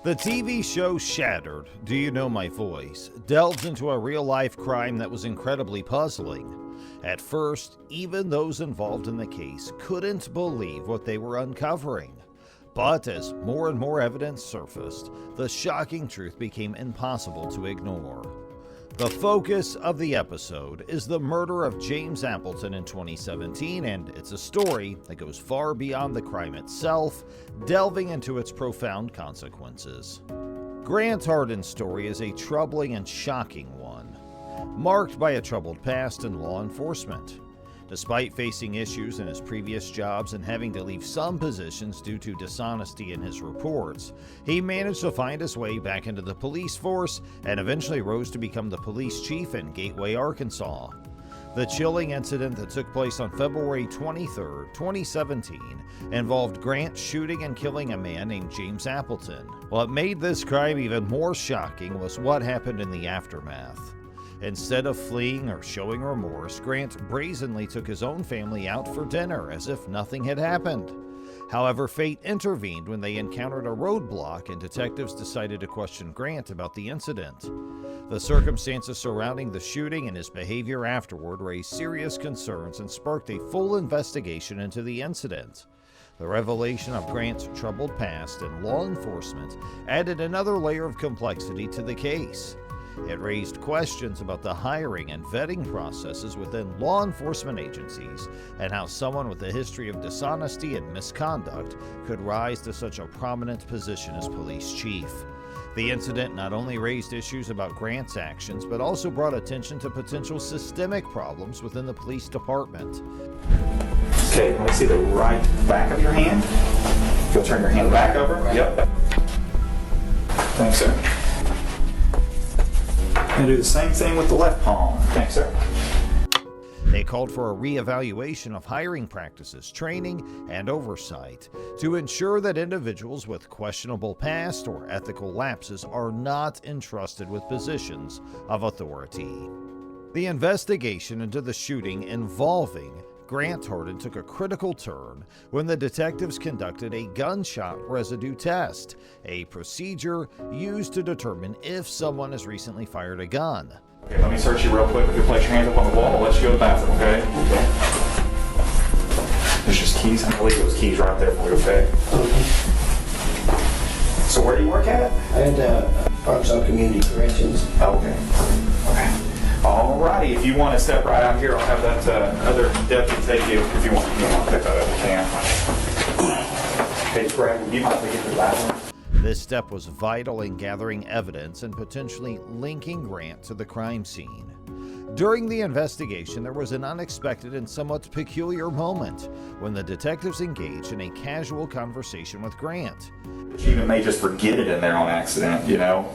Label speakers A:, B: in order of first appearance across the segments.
A: The TV show Shattered, Do You Know My Voice, delves into a real-life crime that was incredibly puzzling. At first, even those involved in the case couldn't believe what they were uncovering. But as more and more evidence surfaced, the shocking truth became impossible to ignore. The focus of the episode is the murder of James Appleton in 2017, and it's a story that goes far beyond the crime itself, delving into its profound consequences. Grant Hardin's story is a troubling and shocking one, marked by a troubled past in law enforcement. Despite facing issues in his previous jobs and having to leave some positions due to dishonesty in his reports, he managed to find his way back into the police force and eventually rose to become the police chief in Gateway, Arkansas. The chilling incident that took place on February 23, 2017, involved Grant shooting and killing a man named James Appleton. What made this crime even more shocking was what happened in the aftermath. Instead of fleeing or showing remorse, Grant brazenly took his own family out for dinner as if nothing had happened. However, fate intervened when they encountered a roadblock and detectives decided to question Grant about the incident. The circumstances surrounding the shooting and his behavior afterward raised serious concerns and sparked a full investigation into the incident. The revelation of Grant's troubled past and law enforcement added another layer of complexity to the case. It raised questions about the hiring and vetting processes within law enforcement agencies and how someone with a history of dishonesty and misconduct could rise to such a prominent position as police chief. The incident not only raised issues about Grant's actions, but also brought attention to potential systemic problems within the police department.
B: Okay, let me see the right back of your hand. You'll turn your hand back over. Yep. Thanks, sir. And do the same thing with the left palm. Thanks, sir.
A: They called for a reevaluation of hiring practices, training, and oversight to ensure that individuals with questionable past or ethical lapses are not entrusted with positions of authority. The investigation into the shooting involving Grant Hardin took a critical turn when the detectives conducted a gunshot residue test, a procedure used to determine if someone has recently fired a gun.
B: Okay, let me search you real quick. If you place your hands up on the wall, I'll let you go to the bathroom, okay? There's just keys. I believe those keys right there for you, okay? So where do you work at?
C: At Arkansas Community Corrections.
B: Okay. Okay. Alrighty, if you want to step right out here, I'll have that other deputy take you. If you want to pick that up, you can. Hey, Brad, would you mind taking the bathroom?
A: This step was vital in gathering evidence and potentially linking Grant to the crime scene. During the investigation, there was an unexpected and somewhat peculiar moment when the detectives engaged in a casual conversation with Grant.
B: You even may just forget it in there on accident, you know.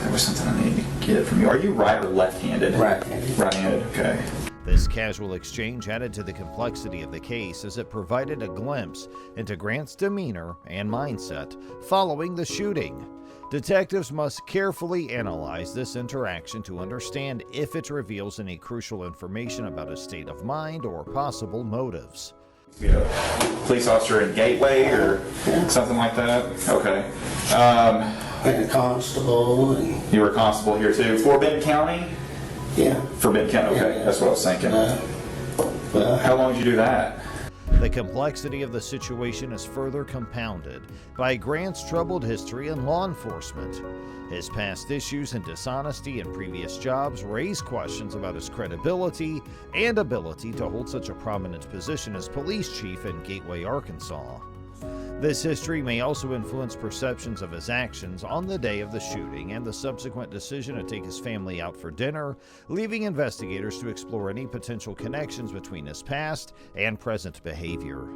B: There was something I needed to get from you. Are you right or left-handed?
C: Right-handed.
B: Right-handed, okay.
A: This casual exchange added to the complexity of the case as it provided a glimpse into Grant's demeanor and mindset following the shooting. Detectives must carefully analyze this interaction to understand if it reveals any crucial information about his state of mind or possible motives.
B: Yeah. Police officer in Gateway or something like that? Okay.
C: And a constable. And,
B: You were a constable here too? For Benton County?
C: yeah.
B: For Benton County, okay.
C: Yeah.
B: That's what I was thinking. How long did you do that?
A: The complexity of the situation is further compounded by Grant's troubled history in law enforcement. His past issues and dishonesty in previous jobs raise questions about his credibility and ability to hold such a prominent position as police chief in Gateway, Arkansas. This history may also influence perceptions of his actions on the day of the shooting and the subsequent decision to take his family out for dinner, leaving investigators to explore any potential connections between his past and present behavior.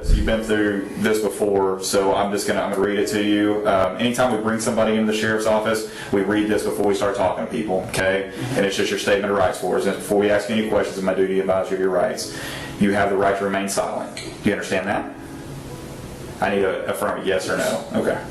B: So you've been through this before, so I'm gonna read it to you. Anytime we bring somebody into the sheriff's office, we read this before we start talking to people, okay? And it's just your statement of rights for us. And before we ask any questions, it's my duty to advise you of your rights. You have the right to remain silent. Do you understand that? I need to affirm it, yes or no. Okay.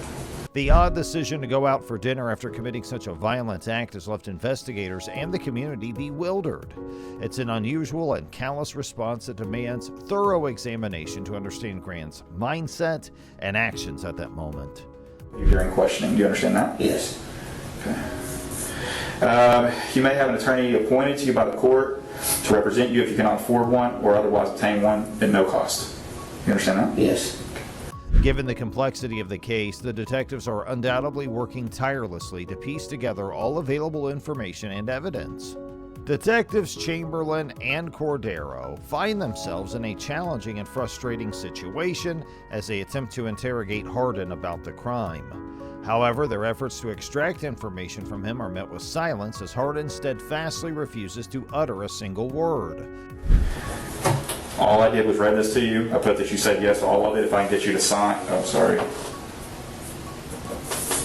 A: The odd decision to go out for dinner after committing such a violent act has left investigators and the community bewildered. It's an unusual and callous response that demands thorough examination to understand Grant's mindset and actions at that moment.
B: During questioning, do you understand that?
C: Yes.
B: You may have an attorney appointed to you by the court to represent you if you cannot afford one or otherwise obtain one at no cost. You understand that?
C: Yes.
A: Given the complexity of the case, the detectives are undoubtedly working tirelessly to piece together all available information and evidence. Detectives Chamberlain and Cordero find themselves in a challenging and frustrating situation as they attempt to interrogate Hardin about the crime. However, their efforts to extract information from him are met with silence as Hardin steadfastly refuses to utter a single word.
B: All I did was read this to you. I put that you said yes to all of it. If I can get you to sign, If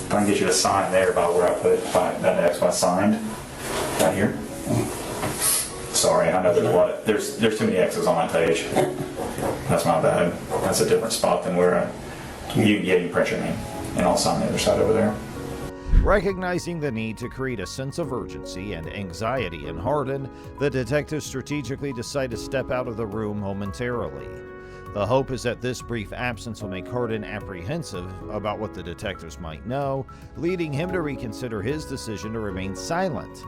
B: I can get you to sign there by where I put that X when I signed. Down here. Sorry, I know there's too many X's on my page. That's my bad. That's a different spot than where you can print your name. And I'll sign the other side over there.
A: Recognizing the need to create a sense of urgency and anxiety in Hardin, the detectives strategically decide to step out of the room momentarily. The hope is that this brief absence will make Hardin apprehensive about what the detectives might know, leading him to reconsider his decision to remain silent.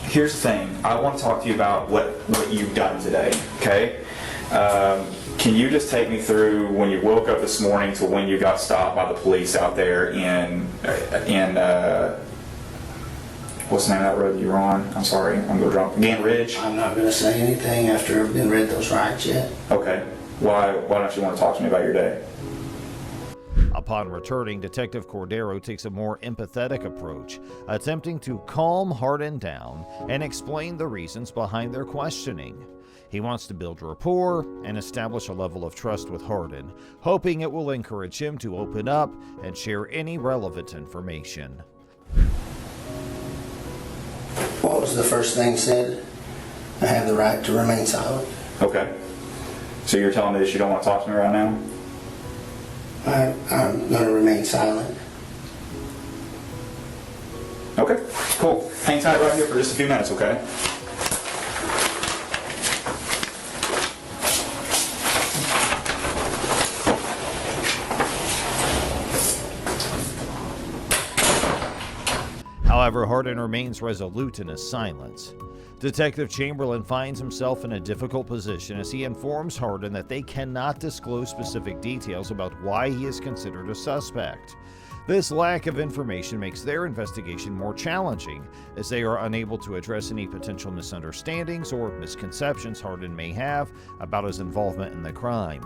B: Here's the thing. I want to talk to you about what you've done today, okay? Can you just take me through when you woke up this morning to when you got stopped by the police out there in what's the name of that road that you were on? I'm sorry, I'm going drunk. Gant Ridge?
C: I'm not going to say anything after I've been read those rights yet.
B: Okay. Why don't you want to talk to me about your day?
A: Upon returning, Detective Cordero takes a more empathetic approach, attempting to calm Hardin down and explain the reasons behind their questioning. He wants to build rapport and establish a level of trust with Hardin, hoping it will encourage him to open up and share any relevant information.
C: What was the first thing said? I have the right to remain silent.
B: Okay. So you're telling me that you don't want to talk to me right now?
C: I'm going to remain silent.
B: Okay, cool. Hang tight right here for just a few minutes, okay?
A: However, Hardin remains resolute in his silence. Detective Chamberlain finds himself in a difficult position as he informs Hardin that they cannot disclose specific details about why he is considered a suspect. This lack of information makes their investigation more challenging, as they are unable to address any potential misunderstandings or misconceptions Hardin may have about his involvement in the crime.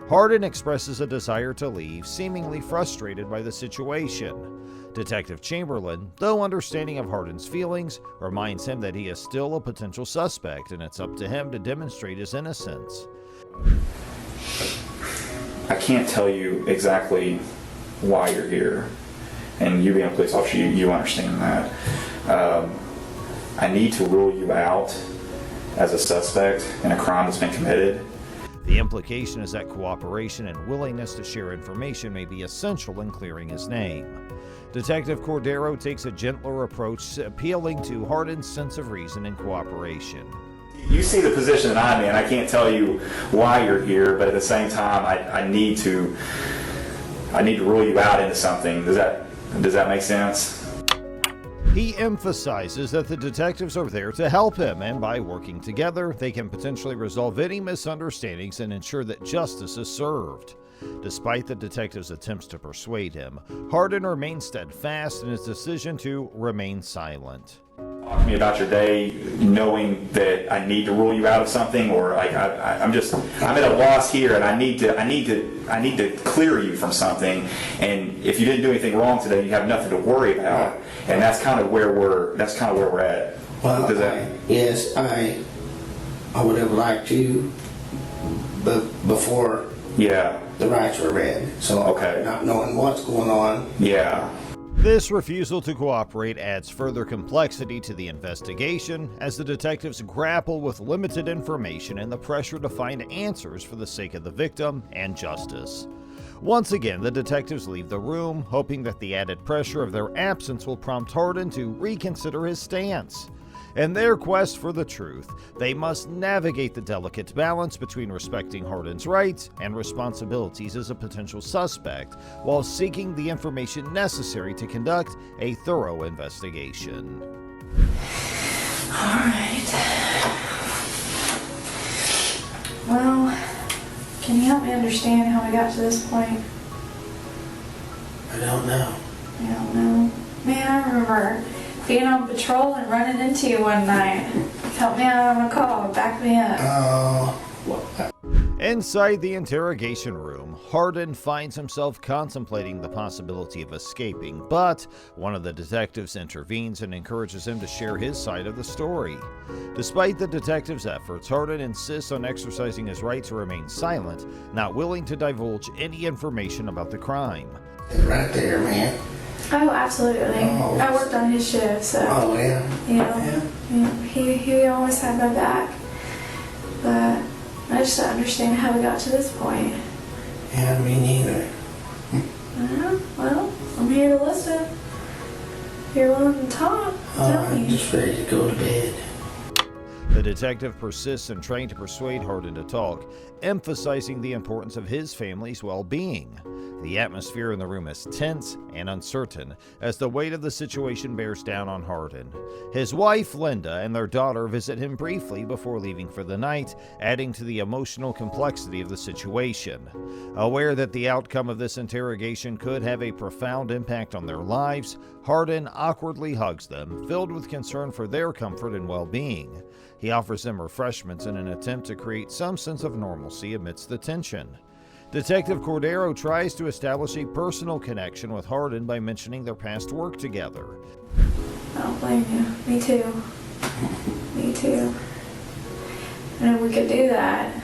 A: Hardin expresses a desire to leave, seemingly frustrated by the situation. Detective Chamberlain, though understanding of Hardin's feelings, reminds him that he is still a potential suspect and it's up to him to demonstrate his innocence.
B: I can't tell you exactly why you're here, and you being a police officer, you understand that. I need to rule you out as a suspect in a crime that's been committed.
A: The implication is that cooperation and willingness to share information may be essential in clearing his name. Detective Cordero takes a gentler approach, appealing to Hardin's sense of reason and cooperation.
B: You see the position that I'm in. I can't tell you why you're here, but at the same time, I need to rule you out into something. Does that make sense?
A: He emphasizes that the detectives are there to help him, and by working together, they can potentially resolve any misunderstandings and ensure that justice is served. Despite the detective's attempts to persuade him, Hardin remains steadfast in his decision to remain silent.
B: Talk to me about your day, knowing that I need to rule you out of something, or like I'm at a loss here, and I need to clear you from something. And if you didn't do anything wrong today, you have nothing to worry about. And that's kind of where we're at.
C: Well, yes, I would have liked to, but before the rights were read. So not knowing what's going on.
B: Yeah.
A: This refusal to cooperate adds further complexity to the investigation as the detectives grapple with limited information and the pressure to find answers for the sake of the victim and justice. Once again, the detectives leave the room, hoping that the added pressure of their absence will prompt Hardin to reconsider his stance. In their quest for the truth, they must navigate the delicate balance between respecting Hardin's rights and responsibilities as a potential suspect, while seeking the information necessary to conduct a thorough investigation.
D: All right. Well, can you help me understand how we got to this point?
C: I don't know.
D: I don't know. Man, I remember being on patrol and running into you one night. Help me out on a call, back me up.
A: Inside the interrogation room, Hardin finds himself contemplating the possibility of escaping, but one of the detectives intervenes and encourages him to share his side of the story. Despite the detective's efforts, Hardin insists on exercising his right to remain silent, not willing to divulge any information about the crime.
C: Right there, man.
D: Oh, absolutely.
C: Oh.
D: I worked on his shift, so
C: Oh, yeah.
D: he always had my back. But I just don't understand how we got to this point.
C: Yeah, me neither.
D: Well, I'm here to listen. If you're willing to talk, tell
C: I'm
D: me.
C: just ready to go to bed.
A: The detective persists in trying to persuade Hardin to talk, emphasizing the importance of his family's well-being. The atmosphere in the room is tense and uncertain as the weight of the situation bears down on Hardin. His wife, Linda, and their daughter visit him briefly before leaving for the night, adding to the emotional complexity of the situation. Aware that the outcome of this interrogation could have a profound impact on their lives, Hardin awkwardly hugs them, filled with concern for their comfort and well-being. He offers them refreshments in an attempt to create some sense of normalcy amidst the tension. Detective Cordero tries to establish a personal connection with Hardin by mentioning their past work together.
D: I don't blame you. Me too. Me too. And if we could do that,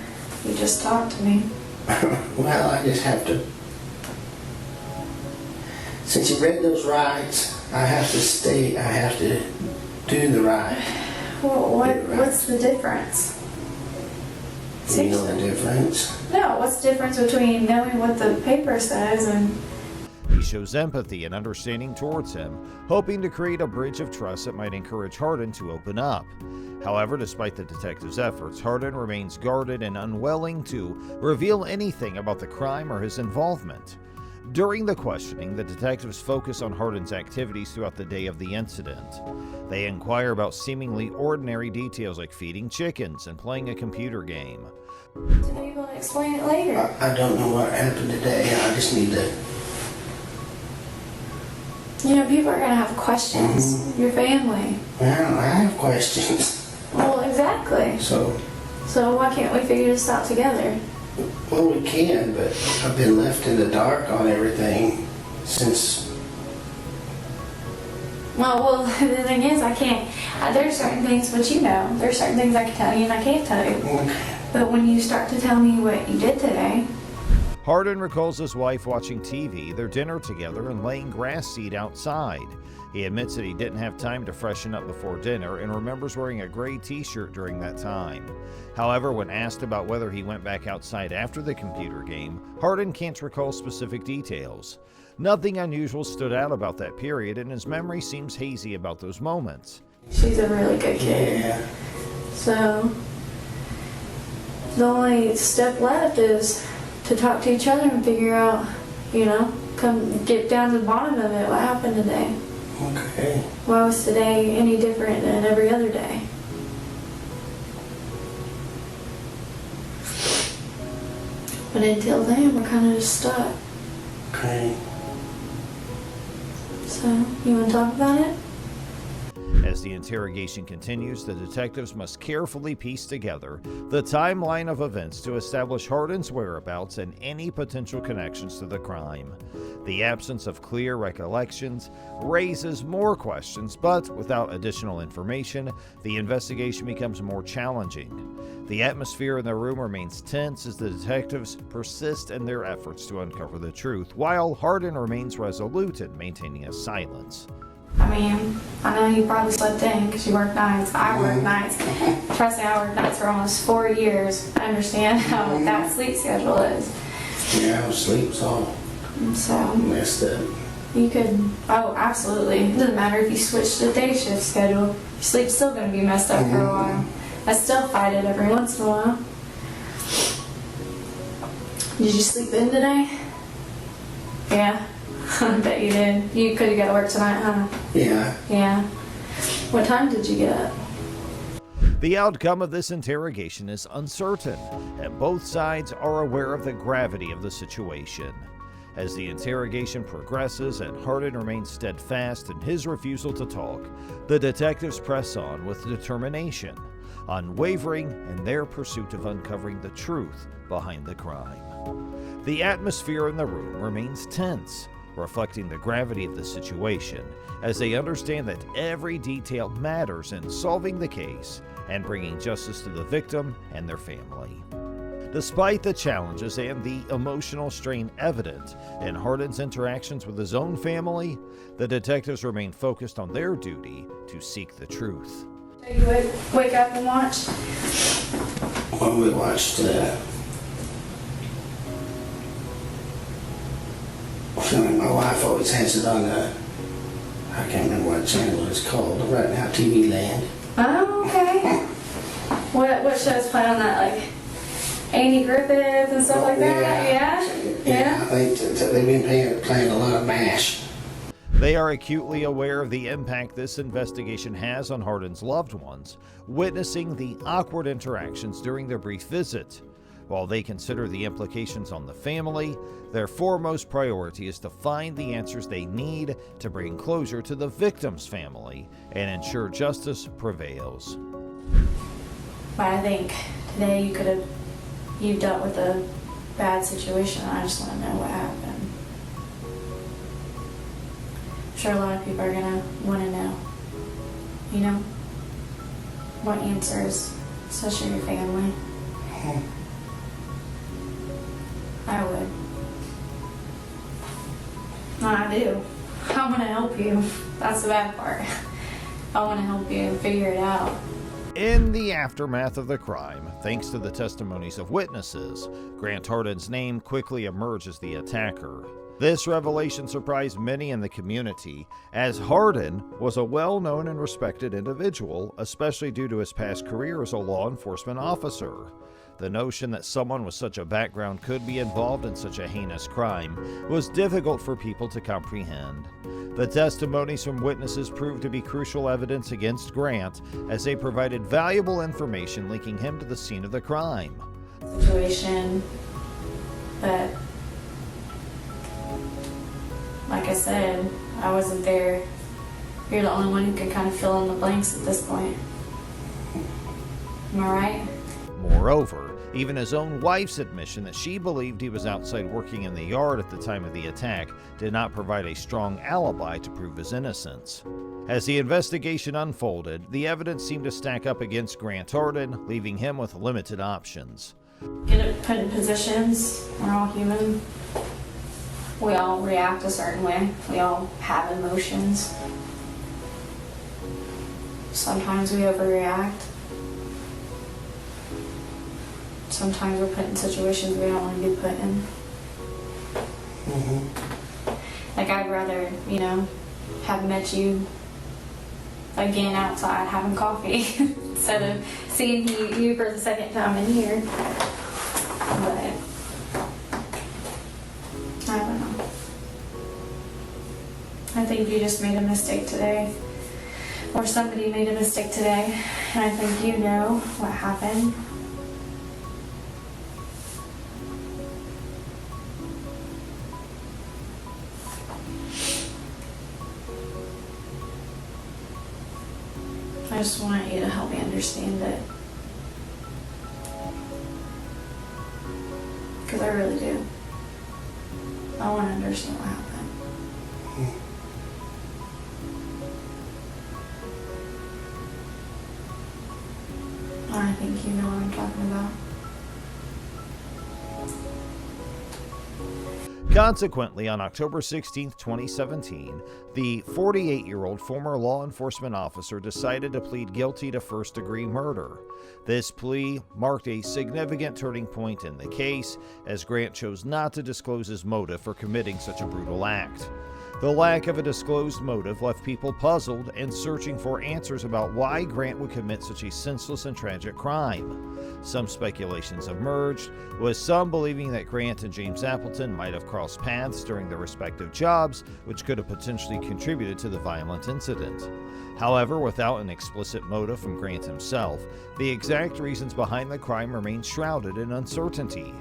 D: you just talk to me.
C: Well, I just have to. Since you read those rights, I have to do the right.
D: Well, what's the difference?
C: You know the difference?
D: No, what's the difference between knowing what the paper says and...
A: He shows empathy and understanding towards him, hoping to create a bridge of trust that might encourage Hardin to open up. However, despite the detective's efforts, Hardin remains guarded and unwilling to reveal anything about the crime or his involvement. During the questioning, the detectives focus on Hardin's activities throughout the day of the incident. They inquire about seemingly ordinary details like feeding chickens and playing a computer game.
D: So you're going to explain it later.
C: I don't know what happened today. I just need to.
D: You know, people are going to have questions. Your family.
C: Well, I have questions.
D: Well, exactly.
C: So,
D: why can't we figure this out together?
C: well, we can, but I've been left in the dark on everything since.
D: Well, the thing is, I can't. There's certain things, but you know, there's certain things I can tell you and I can't tell you. But when you start to tell me what you did today...
A: Hardin recalls his wife watching TV, their dinner together, and laying grass seed outside. He admits that he didn't have time to freshen up before dinner and remembers wearing a gray t-shirt during that time. However, when asked about whether he went back outside after the computer game, Hardin can't recall specific details. Nothing unusual stood out about that period, and his memory seems hazy about those moments.
D: She's a really good kid.
C: Yeah.
D: So, the only step left is to talk to each other and figure out, you know, come get down to the bottom of it. What happened today?
C: Okay.
D: Why was today any different than every other day? But until then, we're kind of just stuck.
C: Okay.
D: So, you want to talk about it?
A: As the interrogation continues, the detectives must carefully piece together the timeline of events to establish Hardin's whereabouts and any potential connections to the crime. The absence of clear recollections raises more questions, but without additional information, the investigation becomes more challenging. The atmosphere in the room remains tense as the detectives persist in their efforts to uncover the truth, while Hardin remains resolute in maintaining a silence.
D: I mean, I know you probably slept in because you work nights. I work nights. Trust me, I worked nights for almost 4 years. I understand how that sleep schedule is.
C: Yeah, sleep's all
D: So
C: messed up.
D: you could, oh, absolutely. It doesn't matter if you switch to day shift schedule. Your sleep's still going to be messed up for a while. I still fight it every once in a while. Did you sleep in today? Yeah. I bet you did. You could have got to work tonight, huh?
C: Yeah.
D: Yeah. What time did you get up?
A: The outcome of this interrogation is uncertain, and both sides are aware of the gravity of the situation. As the interrogation progresses and Hardin remains steadfast in his refusal to talk, the detectives press on with determination, unwavering in their pursuit of uncovering the truth behind the crime. The atmosphere in the room remains tense, reflecting the gravity of the situation, as they understand that every detail matters in solving the case and bringing justice to the victim and their family. Despite the challenges and the emotional strain evident in Hardin's interactions with his own family, the detectives remain focused on their duty to seek the truth.
D: You wake up and watch?
C: When we watched, my wife always has it on I can't remember what channel it's called, right now, TV Land.
D: Oh, okay. What shows play on that? Like Andy Griffith and stuff like that? Yeah?
C: I think they've been playing a lot of MASH.
A: They are acutely aware of the impact this investigation has on Hardin's loved ones, witnessing the awkward interactions during their brief visit. While they consider the implications on the family, their foremost priority is to find the answers they need to bring closure to the victim's family and ensure justice prevails.
D: But I think today you dealt with a bad situation. I just want to know what happened. I'm sure a lot of people are going to want to know, what answers, especially your family. I would. No, I do. I want to help you. That's the bad part. I want to help you figure it out.
A: In the aftermath of the crime, thanks to the testimonies of witnesses, Grant Hardin's name quickly emerged as the attacker. This revelation surprised many in the community, as Hardin was a well-known and respected individual, especially due to his past career as a law enforcement officer. The notion that someone with such a background could be involved in such a heinous crime was difficult for people to comprehend. The testimonies from witnesses proved to be crucial evidence against Grant, as they provided valuable information linking him to the scene of the crime.
D: Situation, but like I said, I wasn't there. You're the only one who can kind of fill in the blanks at this point. Am I right?
A: Moreover, even his own wife's admission that she believed he was outside working in the yard at the time of the attack did not provide a strong alibi to prove his innocence. As the investigation unfolded, the evidence seemed to stack up against Grant Hardin, leaving him with limited options.
D: Get put in positions. We're all human. We all react a certain way. We all have emotions. Sometimes we overreact. Sometimes we're put in situations we don't want to be put in. Like I'd rather, have met you again outside having coffee instead of seeing you for the second time in here. But I don't know. I think you just made a mistake today. Or somebody made a mistake today. And I think you know what happened. I just want you to help me understand it. Because I really do. I want to understand what happened. I think you know what I'm talking about.
A: Consequently, on October 16, 2017, the 48-year-old former law enforcement officer decided to plead guilty to first-degree murder. This plea marked a significant turning point in the case, as Grant chose not to disclose his motive for committing such a brutal act. The lack of a disclosed motive left people puzzled and searching for answers about why Grant would commit such a senseless and tragic crime. Some speculations emerged, with some believing that Grant and James Appleton might have crossed paths during their respective jobs, which could have potentially contributed to the violent incident. However, without an explicit motive from Grant himself, the exact reasons behind the crime remain shrouded in uncertainty.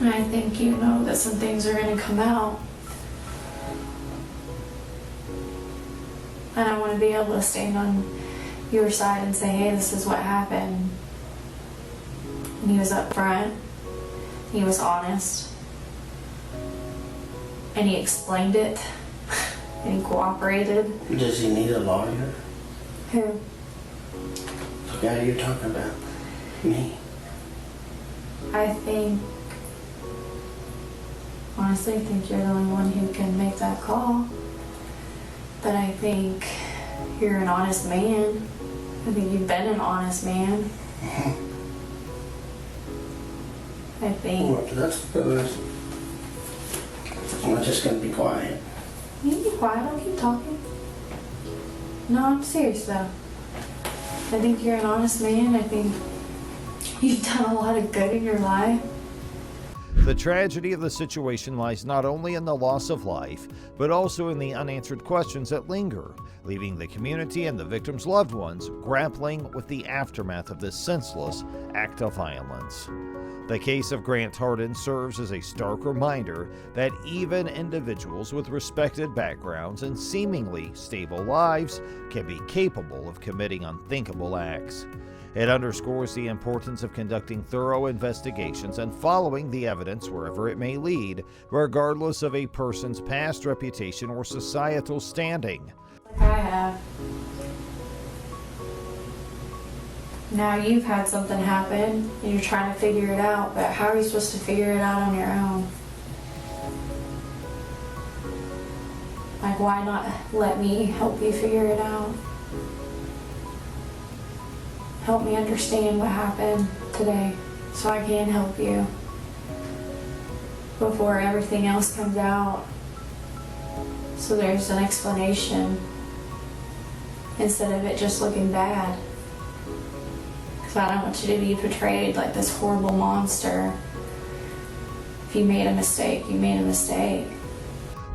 D: I think you know that some things are going to come out. And I want to be able to stand on your side and say, hey, this is what happened. And he was upfront. He was honest. And he explained it. And he cooperated.
C: Does he need a lawyer?
D: Who?
C: The guy you're talking about. Me.
D: Honestly, I think you're the only one who can make that call. But I think you're an honest man. I think you've been an honest man. I think.
C: Well, that's good. I'm just gonna be quiet.
D: You can be quiet, I'll keep talking. No, I'm serious though. I think you're an honest man. I think you've done a lot of good in your life.
A: The tragedy of the situation lies not only in the loss of life, but also in the unanswered questions that linger, leaving the community and the victim's loved ones grappling with the aftermath of this senseless act of violence. The case of Grant Hardin serves as a stark reminder that even individuals with respected backgrounds and seemingly stable lives can be capable of committing unthinkable acts. It underscores the importance of conducting thorough investigations and following the evidence wherever it may lead, regardless of a person's past reputation or societal standing.
D: Like I have. Now you've had something happen and you're trying to figure it out, but how are you supposed to figure it out on your own? Like, why not let me help you figure it out? Help me understand what happened today so I can help you before everything else comes out. So there's an explanation instead of it just looking bad. Because I don't want you to be portrayed like this horrible monster. If you made a mistake, you made a mistake.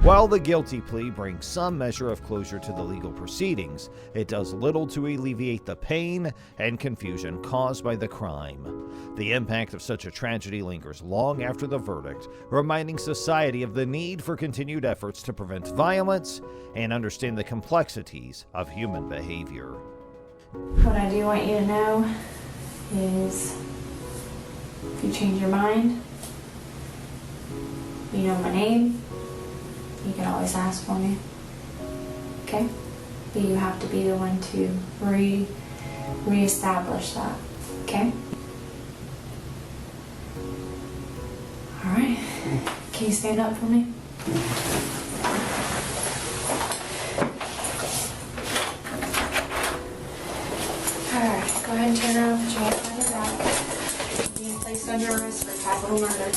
A: While the guilty plea brings some measure of closure to the legal proceedings, it does little to alleviate the pain and confusion caused by the crime. The impact of such a tragedy lingers long after the verdict, reminding society of the need for continued efforts to prevent violence and understand the complexities of human behavior.
D: What I do want you to know is if you change your mind, you know my name. You can always ask for me, okay? But you have to be the one to reestablish that, okay? All right. Can you stand up for me? All right. Go ahead and turn around. Put your hands behind your back. Being placed under arrest for capital murder.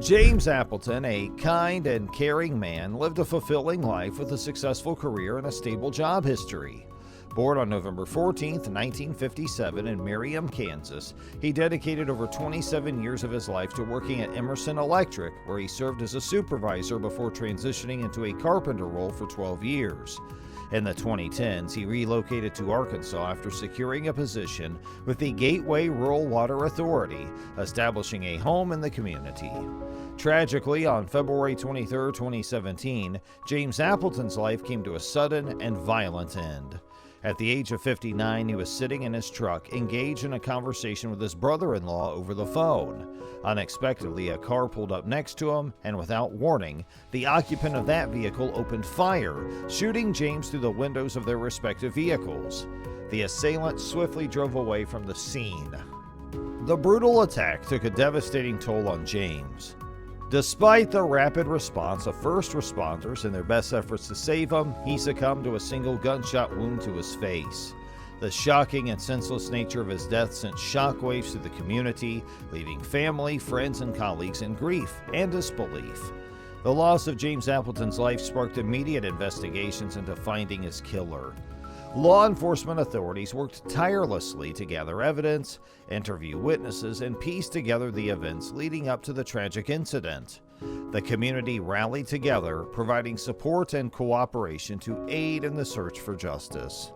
A: James Appleton, a kind and caring man, lived a fulfilling life with a successful career and a stable job history. Born on November 14, 1957 in Merriam, Kansas, he dedicated over 27 years of his life to working at Emerson Electric, where he served as a supervisor before transitioning into a carpenter role for 12 years. In the 2010s, he relocated to Arkansas after securing a position with the Gateway Rural Water Authority, establishing a home in the community. Tragically, on February 23, 2017, James Appleton's life came to a sudden and violent end. At the age of 59, he was sitting in his truck, engaged in a conversation with his brother-in-law over the phone. Unexpectedly, a car pulled up next to him, and without warning, the occupant of that vehicle opened fire, shooting James through the windows of their respective vehicles. The assailant swiftly drove away from the scene. the brutal attack took a devastating toll on James. Despite the rapid response of first responders and their best efforts to save him, he succumbed to a single gunshot wound to his face. The shocking and senseless nature of his death sent shockwaves through the community, leaving family, friends, and colleagues in grief and disbelief. The loss of James Appleton's life sparked immediate investigations into finding his killer. Law enforcement authorities worked tirelessly to gather evidence, interview witnesses, and piece together the events leading up to the tragic incident. The community rallied together, providing support and cooperation to aid in the search for justice.